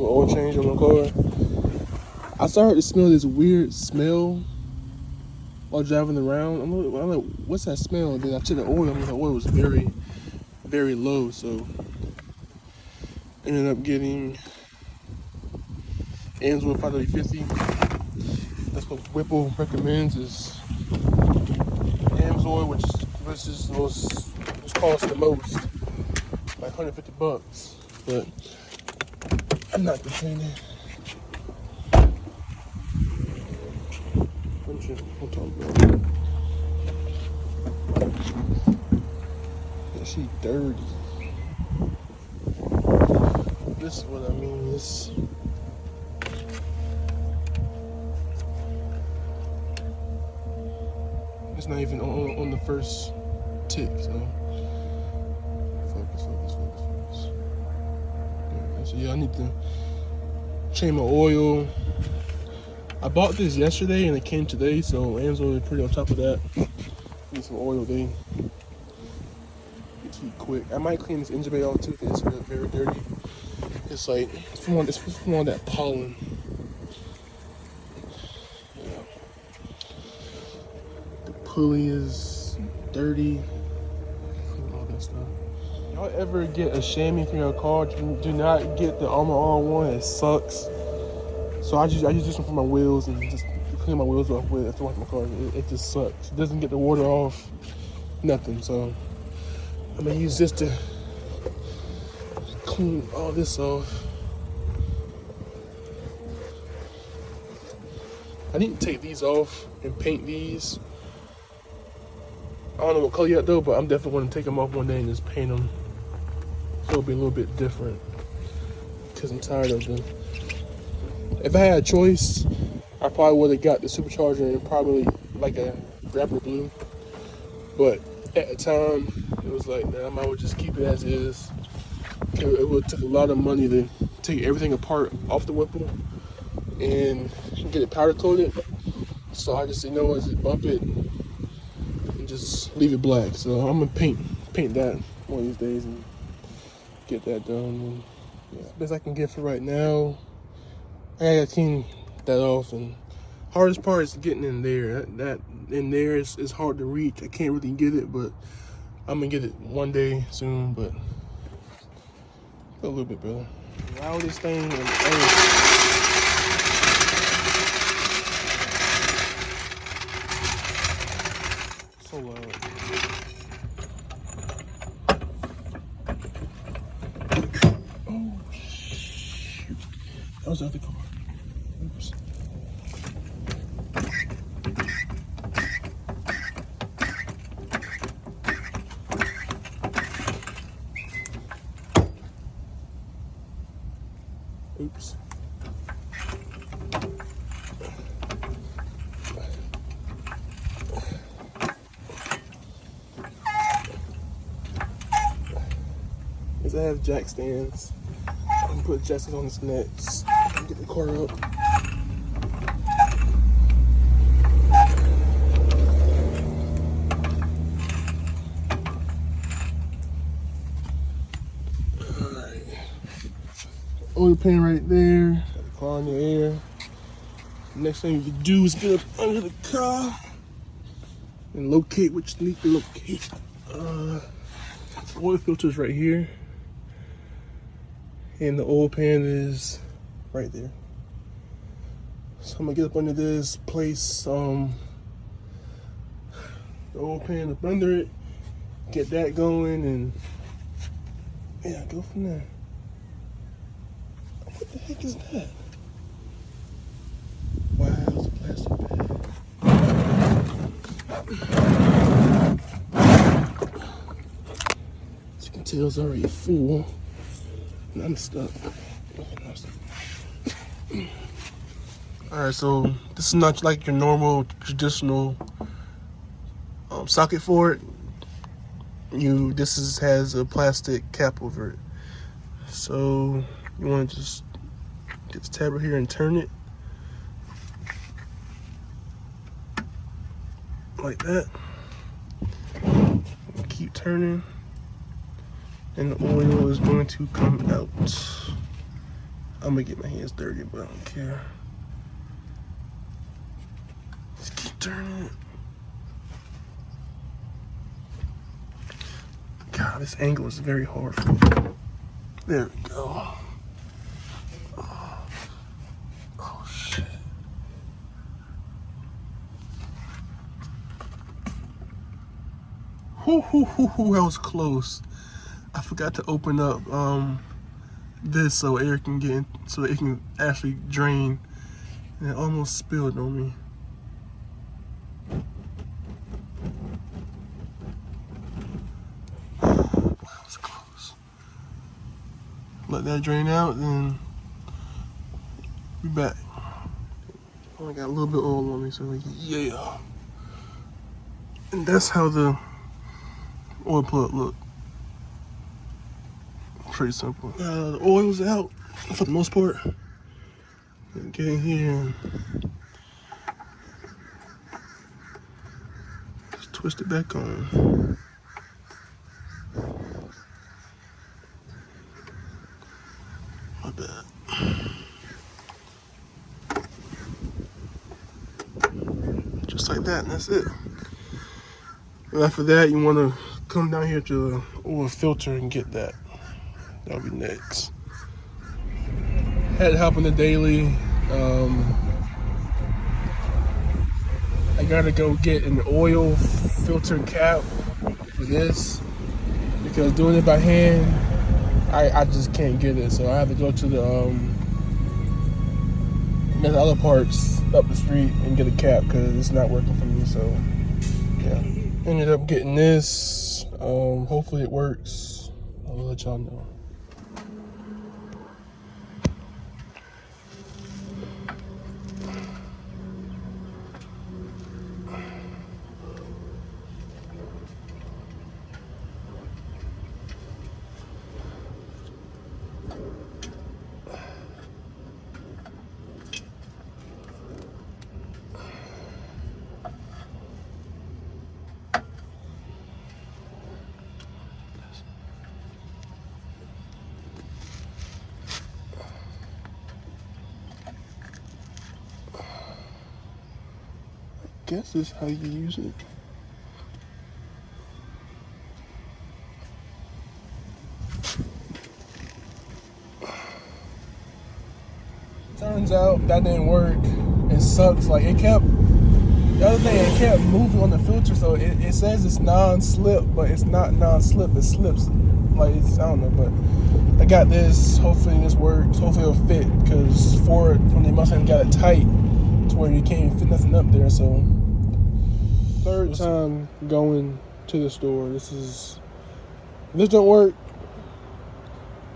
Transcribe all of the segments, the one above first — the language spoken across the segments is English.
oil change on my car. I started to smell this weird smell while driving around. I'm like, what's that smell? And then I checked the oil, and the oil was very, very low. So I ended up getting Ansel 550. That's what Whipple recommends is Amsoil, which is the most, which costs the most, like $150. But I'm not complaining. Hold on, bro. Yeah, she dirty. This is what I mean. It's not even on the first tick, so focus. Yeah, so yeah, I need to change my oil. I bought this yesterday and it came today, so Amazon is pretty on top of that. Need some oil, they get heat quick. I might clean this engine bay off too because it's very dirty. It's like it's from all that pollen. Pulley is dirty. All that stuff. Y'all ever get a chamois from your car? Do not get the Armor All one. It sucks. So I use this one for my wheels and just clean my wheels off with after I wash my car. It just sucks. It doesn't get the water off. Nothing. So I'm gonna use this to clean all this off. I need to take these off and paint these. I don't know what color yet though, but I'm definitely going to take them off one day and just paint them so it'll be a little bit different because I'm tired of them. If I had a choice, I probably would have got the supercharger and probably like a rapper blue, but at the time it was like, nah, I might as well just keep it as is. It would take a lot of money to take everything apart off the Whipple and get it powder coated, so I just, just bump it and just leave it black. So I'm gonna paint that one of these days and get that done. And, yeah, best I can get for right now. I gotta clean that off, and hardest part is getting in there. That in there is hard to reach. I can't really get it, but I'm gonna get it one day soon. But a little bit better. Allow this thing and so loud. Oh shoot! That was out the car. Oops. Oops. I have jack stands. I can put jack stands on this next. Get the car up. Alright. Oil pan right there. Got the car in the air. Next thing you can do is get up under the car and locate what you need to locate. Oil filter's right here. And the oil pan is right there. So I'm gonna get up under this, place the oil pan up under it, get that going, and yeah, go from there. What the heck is that? Wow, it's a plastic bag. As you can tell, it's already full. And I'm stuck. Alright, so this is not like your normal traditional socket for it. This has a plastic cap over it. So you want to just get the tab right here and turn it like that. Keep turning. And the oil is going to come out I'm gonna get my hands dirty, but I don't care. Just keep turning it. God, this angle is very hard for me. There we go. Oh shit. Whoo, that was close. I forgot to open up this so air can get in, so it can actually drain, and it almost spilled on me. That was close. Let that drain out, and be back. Only got a little bit of oil on me, so yeah. And that's how the oil plug look. Pretty simple. The oil's out for the most part. Get in here and just twist it back on. My bad. Just like that, and that's it. And after that, you want to come down here to the oil filter and get that. That'll be next. Had to hop on the daily. I gotta go get an oil filter cap for this because doing it by hand, I just can't get it. So I have to go to the other parts up the street and get a cap because it's not working for me. So yeah, ended up getting this. Hopefully it works. I'll let y'all know. I guess this is how you use it. Turns out that didn't work. It sucks. Like the other thing, it kept moving on the filter, so it says it's non-slip, but it's not non-slip. It slips. Like I don't know, but I got this. Hopefully this works. Hopefully it'll fit because Ford, when they must have got it tight to where you can't fit nothing up there. So third time going to the store. If this don't work,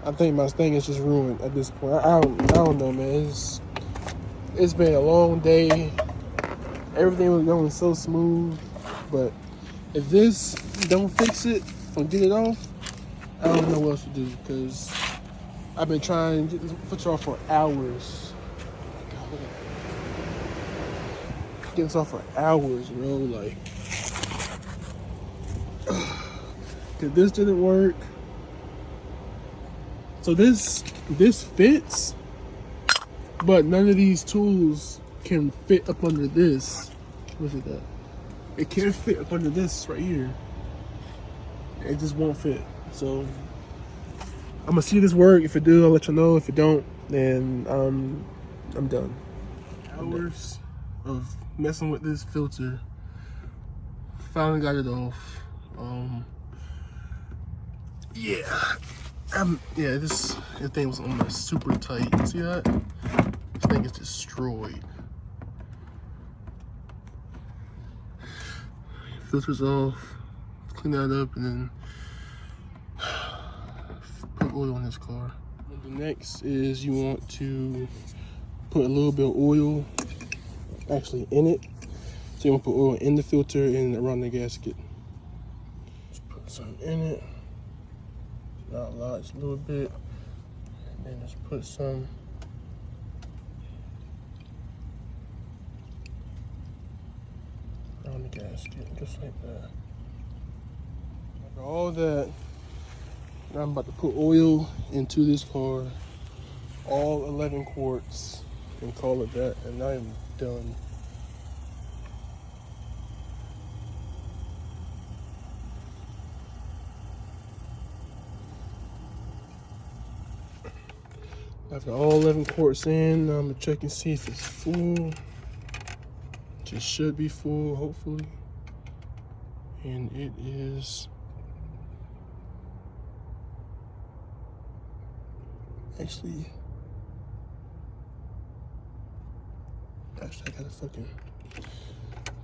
I think my thing is just ruined at this point. I don't know, man. It's been a long day. Everything was going so smooth, but if this don't fix it or get it off, I don't know what else to do because I've been trying to get this filter off for hours. Get this off for hours, bro. Like, cause this didn't work. So this fits, but none of these tools can fit up under this. Look at that. It can't fit up under this right here. It just won't fit. So I'm gonna see this work. If it do, I'll let you know. If it don't, then I'm done. Hours of messing with this filter. Finally got it off. This thing was almost super tight. See that? This thing is destroyed. Filter's off. Clean that up and then put oil on this car. The next is you want to put a little bit of oil actually in it. So you want to put oil in the filter and around the gasket. Just put some in it. Not a lot, just a little bit. And then just put some around the gasket, just like that. After all that, now I'm about to put oil into this car all 11 quarts and call it that, and I am done. After all 11 quarts in, I'm gonna check and see if it's full. It should be full, hopefully. And it is. Actually, I gotta fucking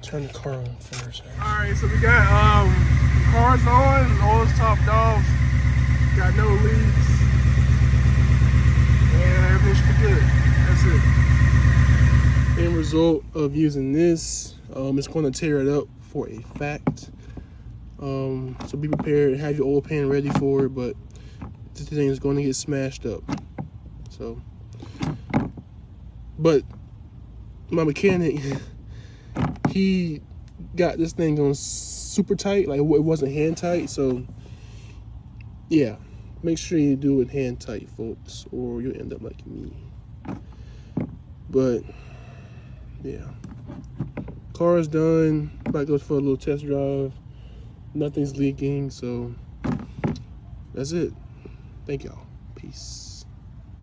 turn the car on first. Alright, so we got cars on, oil's topped off, got no leaks, and everything should be good. That's it. End result of using this, it's going to tear it up for a fact. So be prepared, have your oil pan ready for it, but this thing is going to get smashed up. So, but my mechanic, he got this thing on super tight, like it wasn't hand tight. So yeah, make sure you do it hand tight, folks, or you'll end up like me. But yeah, car is done. About to go for a little test drive. Nothing's leaking, so that's it. Thank y'all. Peace.